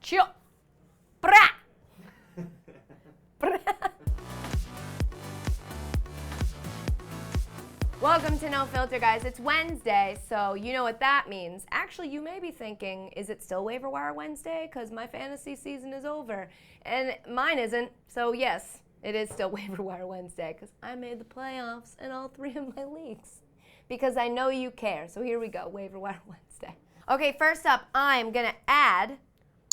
Chill. Bra. Bra. Welcome to No Filter, guys. It's Wednesday, so you know what that means. Actually, you may be thinking, is it still Waiver Wire Wednesday? Because my fantasy season is over. And mine isn't, so yes, it is still Waiver Wire Wednesday, because I made the playoffs in all 3 of my leagues. Because I know you care, so here we go, Waiver Wire Wednesday. Okay, first up, I'm going to add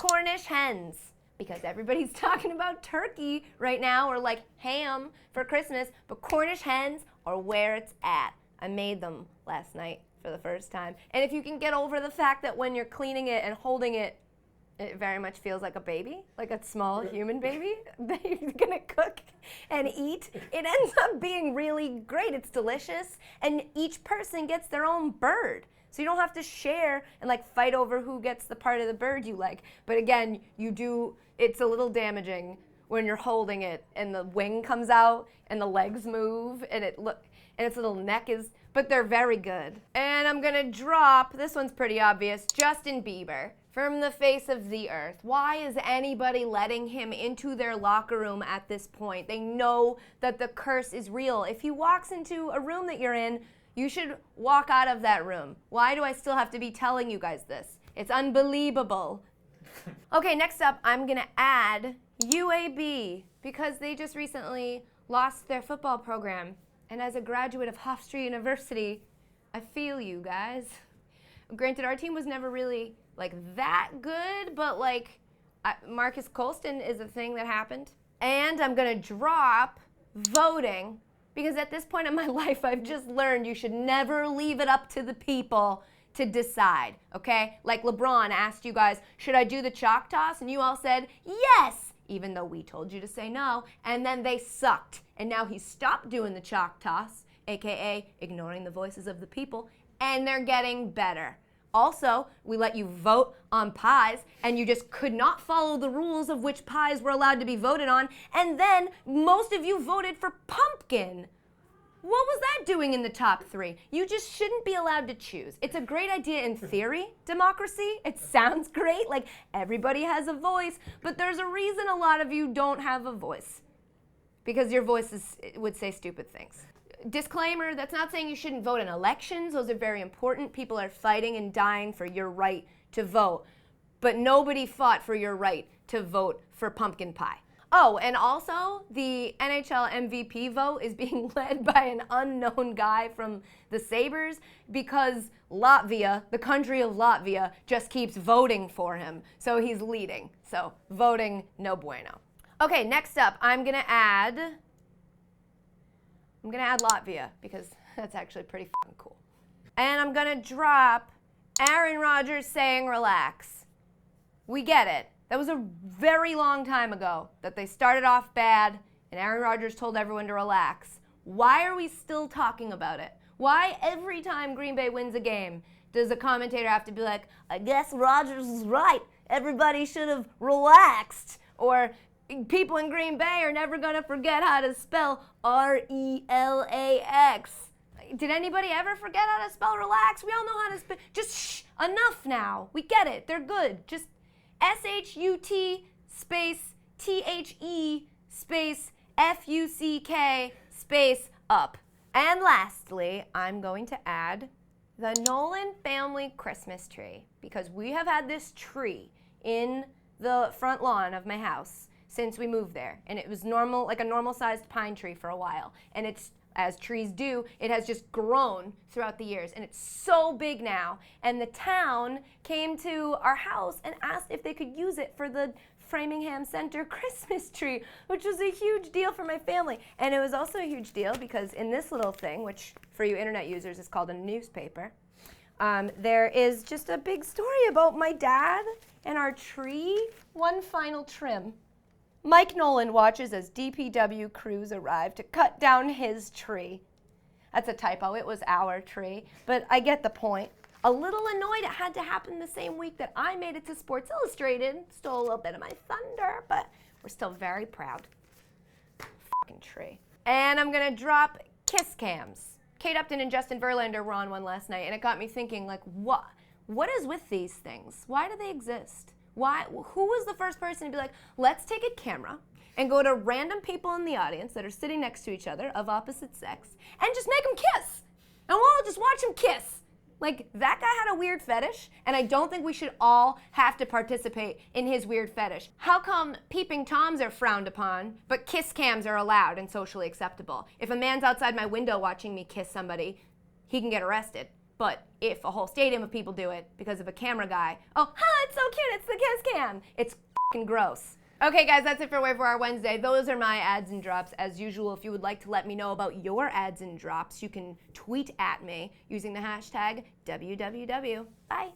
Cornish Hens. Because everybody's talking about turkey right now, or like ham for Christmas, but Cornish Hens are where it's at. I made them last night for the first time. And if you can get over the fact that when you're cleaning it and holding it, it very much feels like a baby, like a small human baby that you're gonna cook and eat, it ends up being really great. It's delicious, and each person gets their own bird. So you don't have to share and like fight over who gets the part of the bird you like. But again, it's a little damaging when you're holding it and the wing comes out and the legs move and its little neck is, but they're very good. And I'm gonna drop, this one's pretty obvious, Justin Bieber from the face of the earth. Why is anybody letting him into their locker room at this point? They know that the curse is real. If he walks into a room that you're in, you should walk out of that room. Why do I still have to be telling you guys this? It's unbelievable. Okay, next up, I'm gonna add UAB because they just recently lost their football program. And as a graduate of Hofstra University, I feel you guys. Granted, our team was never really like that good, but like Marcus Colston is a thing that happened. And I'm gonna drop voting because at this point in my life, I've just learned you should never leave it up to the people to decide, okay? Like LeBron asked you guys, should I do the chalk toss? And you all said, yes, even though we told you to say no, and then they sucked. And now he stopped doing the chalk toss, AKA ignoring the voices of the people, and they're getting better. Also, we let you vote on pies, and you just could not follow the rules of which pies were allowed to be voted on, and then most of you voted for pumpkin. What was that doing in the top 3? You just shouldn't be allowed to choose. It's a great idea in theory, democracy. It sounds great, like everybody has a voice, but there's a reason a lot of you don't have a voice, because your voices would say stupid things. Disclaimer, that's not saying you shouldn't vote in elections. Those are very important. People are fighting and dying for your right to vote. But nobody fought for your right to vote for pumpkin pie. Oh, and also, the NHL MVP vote is being led by an unknown guy from the Sabres because Latvia, the country of Latvia, just keeps voting for him. So he's leading. So voting, no bueno. Okay, next up, I'm gonna add Latvia because that's actually pretty fucking cool. And I'm gonna drop Aaron Rodgers saying relax. We get it. That was a very long time ago that they started off bad and Aaron Rodgers told everyone to relax. Why are we still talking about it? Why every time Green Bay wins a game does a commentator have to be like, I guess Rodgers is right. Everybody should have relaxed. Or people in Green Bay are never going to forget how to spell R-E-L-A-X. Did anybody ever forget how to spell relax? We all know how to spell. Just shh, enough now. We get it. They're good. Just S-H-U-T space T-H-E space F-U-C-K space up. And lastly, I'm going to add the Nolan family Christmas tree because we have had this tree in the front lawn of my house since we moved there. And it was normal, like a normal-sized pine tree for a while. And it's, as trees do, it has just grown throughout the years. And it's so big now. And the town came to our house and asked if they could use it for the Framingham Center Christmas tree, which was a huge deal for my family. And it was also a huge deal because in this little thing, which for you internet users is called a newspaper, there is just a big story about my dad and our tree. One final trim. Mike Nolan watches as DPW crews arrive to cut down his tree. That's a typo. It was our tree, but I get the point. A little annoyed it had to happen the same week that I made it to Sports Illustrated. Stole a little bit of my thunder, but we're still very proud. Fucking tree. And I'm gonna drop kiss cams. Kate Upton and Justin Verlander were on one last night, and it got me thinking, like, what is with these things? Why do they exist? Why? Who was the first person to be like, let's take a camera and go to random people in the audience that are sitting next to each other of opposite sex and just make them kiss? And we'll all just watch them kiss. Like, that guy had a weird fetish, and I don't think we should all have to participate in his weird fetish. How come peeping toms are frowned upon, but kiss cams are allowed and socially acceptable? If a man's outside my window watching me kiss somebody, he can get arrested. But if a whole stadium of people do it because of a camera guy, oh, it's so cute, it's the kiss cam. It's fucking gross. Okay, guys, that's it for Waiver Wire Wednesday. Those are my ads and drops. As usual, if you would like to let me know about your ads and drops, you can tweet at me using the hashtag WWW. Bye.